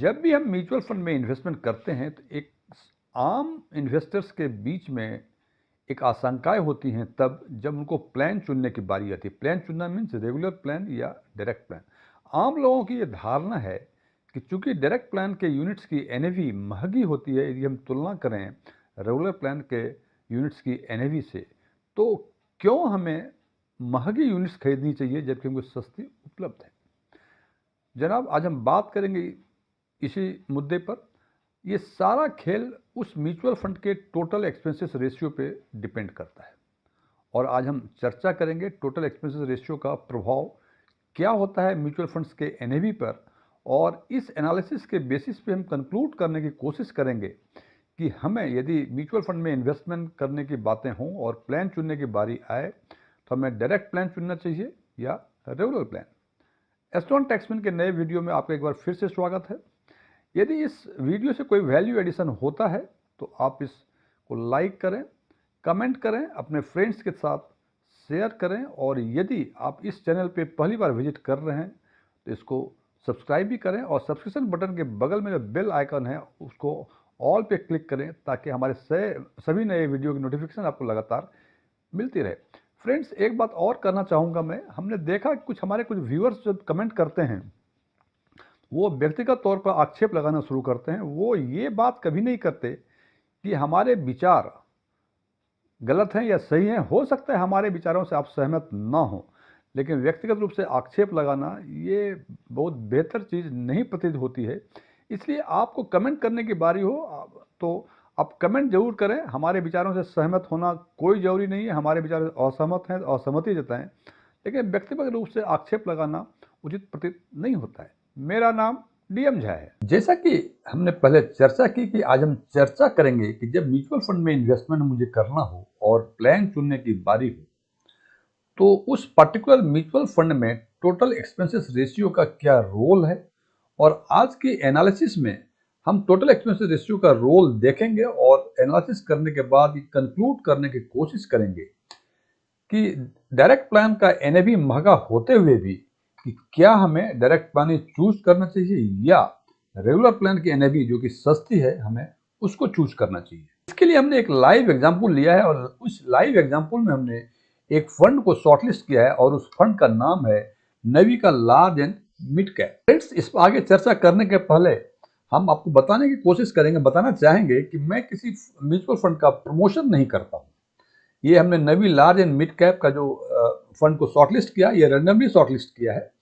जब भी हम म्यूचुअल फंड में इन्वेस्टमेंट करते हैं तो एक आम इन्वेस्टर्स के बीच में एक आशंकाएं होती हैं तब जब उनको प्लान चुनने की बारी आती है। प्लान चुनना मीन्स रेगुलर प्लान या डायरेक्ट प्लान। आम लोगों की ये धारणा है कि चूंकि डायरेक्ट प्लान के यूनिट्स की एनएवी महंगी होती है, यदि हम तुलना करें रेगुलर प्लान के यूनिट्स की एनएवी से, तो क्यों हमें महंगी यूनिट्स खरीदनी चाहिए जबकि हमको सस्ती उपलब्ध है। जनाब, आज हम बात करेंगे इसी मुद्दे पर। ये सारा खेल उस म्यूचुअल फंड के टोटल एक्सपेंसेस रेशियो पे डिपेंड करता है और आज हम चर्चा करेंगे टोटल एक्सपेंसेस रेशियो का प्रभाव क्या होता है म्यूचुअल फंड्स के एनएवी पर, और इस एनालिसिस के बेसिस पे हम कंक्लूड करने की कोशिश करेंगे कि हमें यदि म्यूचुअल फंड में इन्वेस्टमेंट करने की बातें हों और प्लान चुनने की बारी आए तो हमें डायरेक्ट प्लान चुनना चाहिए या रेगुलर प्लान। एस्ट्रॉन टैक्समैन के नए वीडियो में आपका एक बार फिर से स्वागत है। यदि इस वीडियो से कोई वैल्यू एडिशन होता है तो आप इसको लाइक करें, कमेंट करें, अपने फ्रेंड्स के साथ शेयर करें, और यदि आप इस चैनल पे पहली बार विजिट कर रहे हैं तो इसको सब्सक्राइब भी करें और सब्सक्रिप्शन बटन के बगल में जो बेल आइकन है उसको ऑल पे क्लिक करें ताकि हमारे सभी नए वीडियो की नोटिफिकेशन आपको लगातार मिलती रहे। फ्रेंड्स, एक बात और करना चाहूँगा मैं, हमने देखा कि कुछ व्यूअर्स जब कमेंट करते हैं वो व्यक्तिगत तौर पर आक्षेप लगाना शुरू करते हैं। वो ये बात कभी नहीं करते कि हमारे विचार गलत हैं या सही हैं। हो सकता है हमारे विचारों से आप सहमत ना हो, लेकिन व्यक्तिगत रूप से आक्षेप लगाना ये बहुत बेहतर चीज़ नहीं प्रतीत होती है। इसलिए आपको कमेंट करने की बारी हो तो आप कमेंट जरूर करें। हमारे विचारों से सहमत होना कोई ज़रूरी नहीं है, हमारे विचार से असहमत हैं तो असहमति जताएं, लेकिन व्यक्तिगत रूप से आक्षेप लगाना उचित प्रतीत नहीं होता है। मेरा नाम डीएम झा है। जैसा कि हमने पहले चर्चा की कि आज हम चर्चा करेंगे कि जब म्यूचुअल फंड में इन्वेस्टमेंट मुझे करना हो और प्लान चुनने की बारी हो तो उस पर्टिकुलर म्यूचुअल फंड में टोटल एक्सपेंसेस रेशियो का क्या रोल है, और आज के एनालिसिस में हम टोटल एक्सपेंसेस रेशियो का रोल देखेंगे और एनालिसिस करने के बाद ये कंक्लूड करने की कोशिश करेंगे कि डायरेक्ट प्लान का एनएवी महंगा होते हुए भी कि क्या हमें डायरेक्ट प्लान चूज करना चाहिए या रेगुलर प्लान की एनएवी जो कि सस्ती है हमें उसको चूज करना चाहिए। इसके लिए हमने एक लाइव एग्जांपल लिया है और उस लाइव एग्जांपल में हमने एक फंड को शॉर्टलिस्ट किया है और उस फंड का नाम है नवी का large and mid cap. Friends, इस पर आगे चर्चा करने के पहले हम आपको बताने की कोशिश करेंगे, बताना चाहेंगे कि मैं किसी म्यूचुअल फंड का प्रमोशन नहीं करता हूँ। ये हमने नवी लार्ज एंड मिड कैप का जो फंड को शॉर्टलिस्ट किया, ये रैंडमली शॉर्टलिस्ट किया है।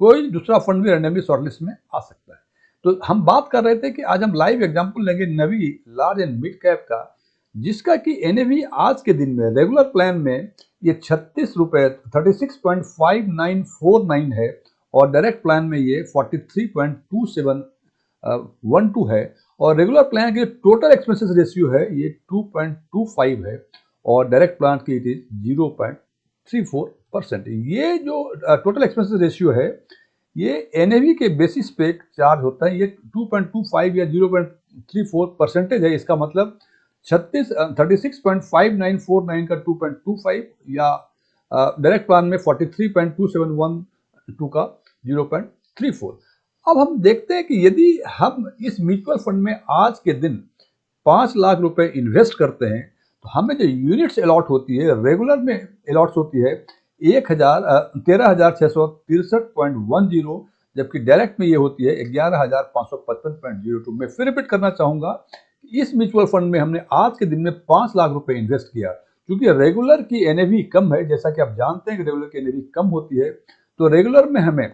कोई दूसरा फंड भी रैंडमली शॉर्टलिस्ट में आ सकता है। तो हम बात कर रहे थे कि आज हम लाइव एग्जांपल लेंगे नवी लार्ज एंड मिड कैप का, जिसका कि एनएवी आज के दिन में रेगुलर प्लान में ये 36 रुपए 36.5949 है और डायरेक्ट प्लान में ये 43.2712 है, और रेगुलर प्लान के टोटल एक्सपेंसेस रेशियो है ये 2.25 है और डायरेक्ट प्लान की इट इज 0.34%। ये जो टोटल एक्सपेंसेस रेशियो है ये एनएवी के बेसिस पे चार्ज होता है। ये 2.25 या 0.34% है। इसका मतलब 36.5949 का 2.25 या डायरेक्ट प्लान में 43.2712 का 0.34। अब हम देखते हैं कि यदि हम इस म्यूचुअल फंड में आज के दिन 5 लाख रुपए इन्वेस्ट करते हैं तो हमें जो यूनिट्स अलॉट होती है, रेगुलर में अलॉट होती है 13,663.10, जबकि डायरेक्ट में ये होती है 11,555.02। मैं फिर रिपीट करना चाहूंगा कि इस म्यूचुअल फंड में हमने आज के दिन में 5 लाख रुपए इन्वेस्ट किया। क्योंकि रेगुलर की एनएवी कम है, जैसा कि आप जानते हैं कि रेगुलर की एनएवी कम होती है, तो रेगुलर में हमें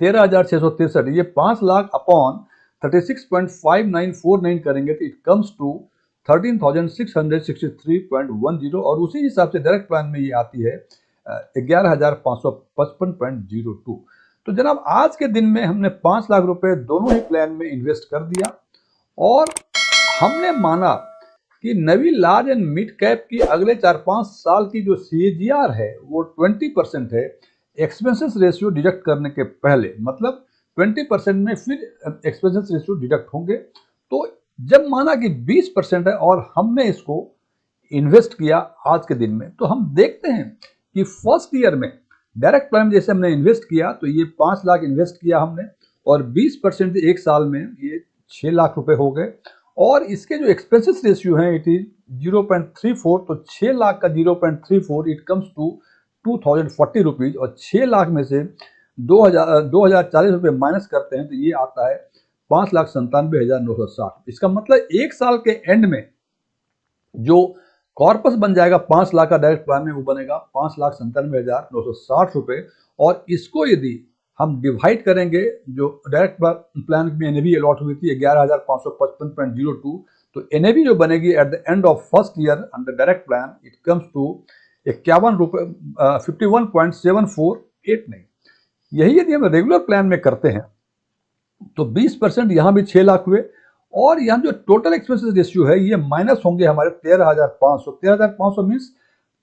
13,663, ये 5 लाख अपॉन 36.5949 करेंगे तो इट कम्स टू 13,663.10, और उसी हिसाब से डायरेक्ट प्लान में ये आती है 11,555.02। तो जनाब, आज के दिन में हमने 5 लाख रुपए दोनों ही प्लान में इन्वेस्ट कर दिया और हमने माना कि नवी लार्ज एंड मिड कैप की अगले 4-5 साल की जो CAGR है वो 20% है एक्सपेंसेस रेशियो डिडक्ट करने के पहले। मतलब 20% में फिर एक्सपेंसेस रेशियो डिडक्ट होंगे। तो जब माना कि 20% है और हमने इसको इन्वेस्ट किया आज के दिन में, तो हम देखते हैं कि फर्स्ट ईयर में डायरेक्ट प्लान जैसे हमने इन्वेस्ट किया तो ये 5 लाख इन्वेस्ट किया हमने, और 20% एक साल में ये 6 लाख रुपए हो गए। और इसके जो एक्सपेंसेस रेशियो हैं इट इज 0.34, तो 6 लाख का 0.34 इट कम्स टू 2040 रुपीज, और 6 लाख में से 2040 रुपये माइनस करते हैं तो ये आता है 5,97,960। इसका मतलब एक साल के एंड में जो कॉर्पस बन जाएगा 5 लाख का डायरेक्ट प्लान में, वो बनेगा 5,97,960 रुपये। और इसको यदि हम डिवाइड करेंगे, जो डायरेक्ट प्लान में एनएवी अलॉट हुई थी 11,555.02, तो एनएवी जो बनेगी at the end of first year under direct plan it comes to 51 रुपये 51.748। यही यदि हम रेगुलर प्लान में करते हैं तो 20% यहाँ भी 6 लाख हुए, और यहाँ जो टोटल एक्सपेंसेस रेशियो है ये माइनस होंगे हमारे 13,500 मीन्स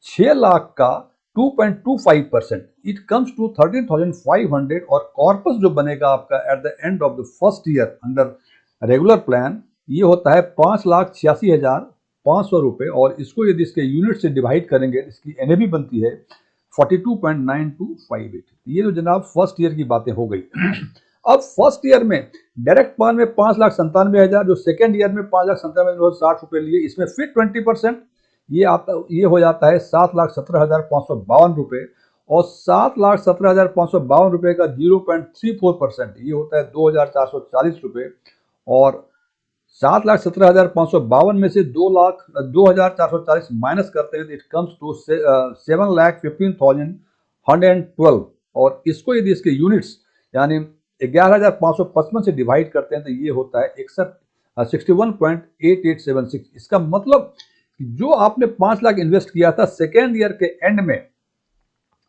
6 लाख का 2.25%, इट कम्स टू 13,500। और कॉर्पस जो बनेगा आपका eight the end of the first year under regular plan ये होता है 5,86,500 रुपये। और इसको यदि इसके यूनिट से डिवाइड करेंगे इसकी एनएवी बनती है 42.9258। ये जो जनाब फर्स्ट ईयर की बातें हो गई। अब फर्स्ट ईयर में डायरेक्ट प्लान में 5,97,000, जो सेकेंड ईयर में 5,97,960 रुपये लिए, इसमें फिर 20% ये हो जाता है 7,17,552 रुपये। और 7,17,552 रुपये का 0.34% ये होता है 2,440 रुपये। और 7,17,552 में से 2,440 माइनस करते हैं तो इट कम्स टू 7,15,112। और इसको यदि इसके यूनिट्स यानी 11,555 से डिवाइड करते हैं तो ये होता है 61.8876। इसका मतलब जो आपने 5 लाख इन्वेस्ट किया था सेकेंड ईयर के एंड में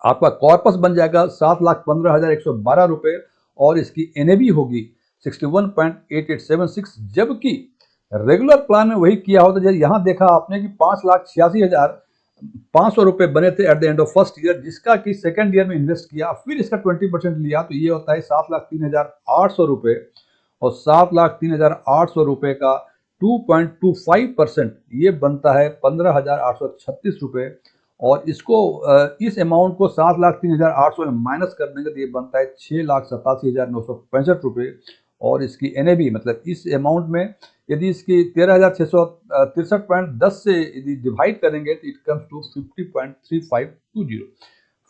आपका कॉर्पस बन जाएगा 7,15,112 रुपये, और इसकी एनएवी होगी 61.8876। जबकि रेगुलर प्लान में वही किया होता है, यहाँ देखा आपने कि 5,86,500 रुपये बने थे eight the end of first year, जिसका कि सेकेंड ईयर में इन्वेस्ट किया, फिर इसका 20% लिया तो ये होता है 7,03,800 रुपये। और 7,03,800 रुपये का 2.25% ये बनता है 15,836 रुपये। और इसको इस अमाउंट को 7,03,800 में माइनस कर देंगे तो ये बनता है 6,87,965 रुपये। और इसकी एनएवी मतलब इस अमाउंट में यदि इसकी 13,663.10 से यदि डिवाइड करेंगे तो इट कम्स टू 50.3520।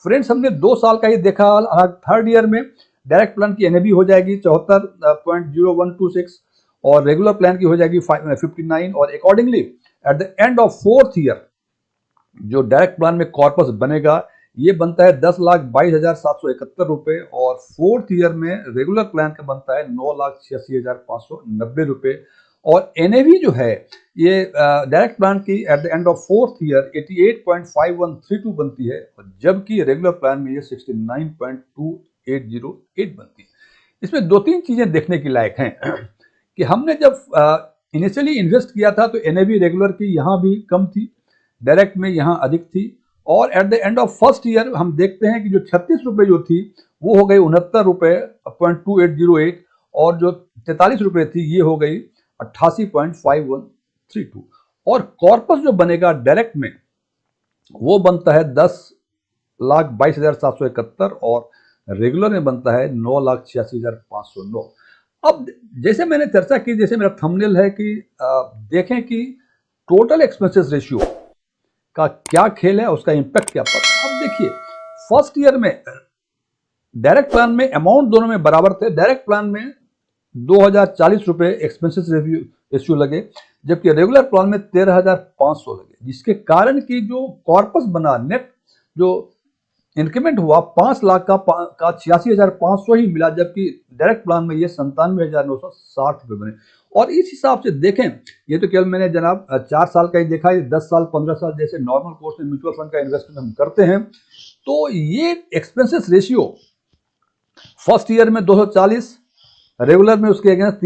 फ्रेंड्स, हमने 2 साल का ही देखा। थर्ड ईयर में डायरेक्ट प्लान की एनएवी हो जाएगी 74.0126 और रेगुलर प्लान की हो जाएगी 59। और accordingly eight the end of fourth year जो डायरेक्ट प्लान में कॉर्पस बनेगा ये बनता है 10,22,771 रुपये। और फोर्थ ईयर में रेगुलर प्लान का बनता है 9,86,590 रुपये। और एनएवी जो है ये डायरेक्ट प्लान की eight the end of fourth year 88.5132 बनती है, जबकि रेगुलर प्लान में ये 69.2808 बनती है। इसमें 2-3 चीजें देखने की लायक हैं कि हमने जब इनिशियली इन्वेस्ट किया था तो एनएवी रेगुलर की यहाँ भी कम थी, डायरेक्ट में यहाँ अधिक थी। और eight the end of first year हम देखते हैं कि जो 36 रुपये जो थी वो हो गई 69 रुपये 0.2808, और जो 43 रुपये थी ये हो गई 88.5132। और कॉर्पस जो बनेगा डायरेक्ट में वो बनता है 10,22,771 और रेगुलर में बनता है 9,86,509। अब जैसे मैंने चर्चा की, जैसे मेरा थंबनेल है कि देखें कि टोटल एक्सपेंसेस रेशियो का क्या खेल है, उसका इंपैक्ट क्या पड़ता है। अब देखिए फर्स्ट ईयर में डायरेक्ट प्लान में अमाउंट दोनों में बराबर थे। डायरेक्ट प्लान में 2,040 रुपये एक्सपेंसेस रेशियो लगे, जबकि रेगुलर प्लान में 13,500 लगे, जिसके कारण कि जो कॉर्पस बना नेट जो इंक्रीमेंट हुआ 5 लाख का 86,500 ही मिला, जबकि डायरेक्ट प्लान में ये 97,960 रुपये बने। और इस हिसाब से देखें, ये तो केवल मैंने जनाब 4 साल का ही देखा है, 10 साल 15 साल जैसे नॉर्मल कोर्स में म्यूचुअल फंड का इन्वेस्टमेंट हम करते हैं तो ये एक्सपेंसेस रेशियो फर्स्ट ईयर में 240, रेगुलर में उसके अगेंस्ट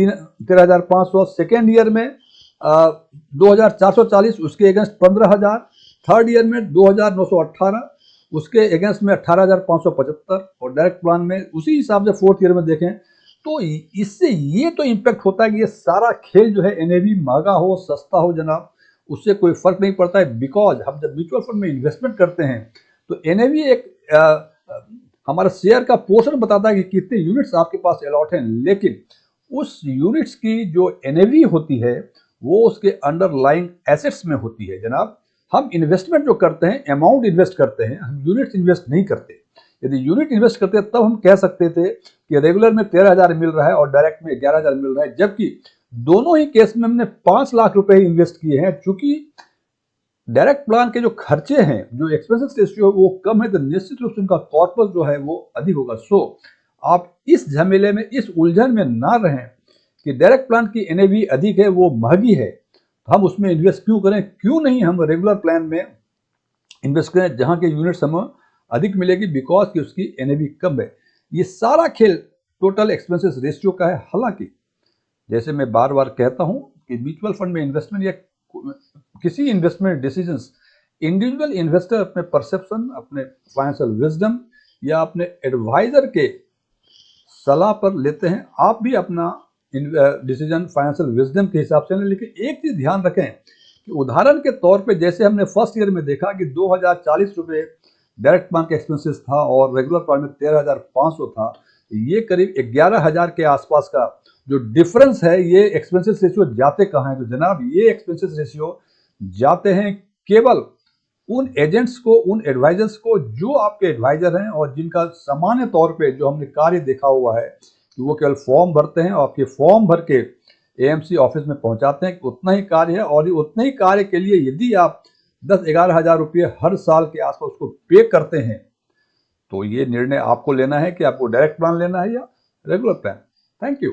13,500, सेकेंड ईयर में 2,440, उसके अगेंस्ट 15,000, थर्ड ईयर में 2,918, उसके अगेंस्ट में 18,575, और डायरेक्ट प्लान में उसी हिसाब से फोर्थ ईयर में देखें तो इससे ये तो इम्पैक्ट होता है कि ये सारा खेल जो है एनएवी महंगा हो सस्ता हो जनाब, उससे कोई फर्क नहीं पड़ता है। बिकॉज हम जब म्यूचुअल फंड में इन्वेस्टमेंट करते हैं तो एनएवी एक हमारा शेयर का पोर्शन बताता है कि कितने यूनिट्स आपके पास अलॉट हैं, लेकिन उस यूनिट्स की जो एनएवी होती है वो उसके अंडरलाइंग एसेट्स में होती है जनाब। हम इन्वेस्टमेंट जो करते हैं, अमाउंट इन्वेस्ट करते हैं, हम यूनिट्स इन्वेस्ट नहीं करते। यदि यूनिट इन्वेस्ट करते तब हम कह सकते थे कि रेगुलर में 13,000 मिल रहा है और डायरेक्ट में 11,000 मिल रहा है, जबकि दोनों ही केस में हमने 5 लाख रुपए ही इन्वेस्ट किए हैं। चूंकि डायरेक्ट प्लान के जो खर्चे हैं, जो एक्सपेंसेस रेशियो वो कम है, तो निश्चित रूप से उनका कॉर्पस जो है वो अधिक होगा। सो आप इस झमेले में, इस उलझन में ना रहें कि डायरेक्ट प्लान की एनएवी अधिक है, वो महंगी है, तो हम उसमें इन्वेस्ट क्यों करें। क्यों नहीं हम रेगुलर प्लान में इन्वेस्ट करें जहां के यूनिट्स हमें अधिक मिलेगी, बिकॉज कि उसकी एनएवी कम है। ये सारा खेल टोटल एक्सपेंसेस रेशियो का है। हालांकि जैसे मैं बार बार कहता हूं कि म्यूचुअल फंड में इन्वेस्टमेंट या किसी इन्वेस्टमेंट डिसीजंस इंडिविजुअल इन्वेस्टर अपने परसेप्शन, अपने फाइनेंशियल विजडम या अपने एडवाइजर के सलाह पर लेते हैं। आप भी अपना डिसीजन फाइनेंशियल विजडम के हिसाब से लें, लेकिन एक चीज ध्यान रखें कि उदाहरण के तौर पे जैसे हमने फर्स्ट ईयर में देखा कि 2,040 रुपये डायरेक्ट प्लान के एक्सपेंसेस था और रेगुलर प्लान में 13,500 था, ये करीब 11,000 के आसपास का जो डिफरेंस है, ये एक्सपेंसेस रेशियो जाते कहाँ हैं। तो जनाब ये एक्सपेंसेस रेशियो जाते हैं केवल उन एजेंट्स को, उन एडवाइजर्स को जो आपके एडवाइजर हैं और जिनका सामान्य तौर पे जो हमने कार्य देखा हुआ है कि वो केवल फॉर्म भरते हैं और आपके फॉर्म भर के एएमसी ऑफिस में पहुंचाते हैं, उतना ही कार्य है। और उतने ही कार्य के लिए यदि आप 10-11 हज़ार रुपये हर साल के आसपास उसको पे करते हैं, तो ये निर्णय आपको लेना है कि आपको डायरेक्ट प्लान लेना है या रेगुलर प्लान। Thank you.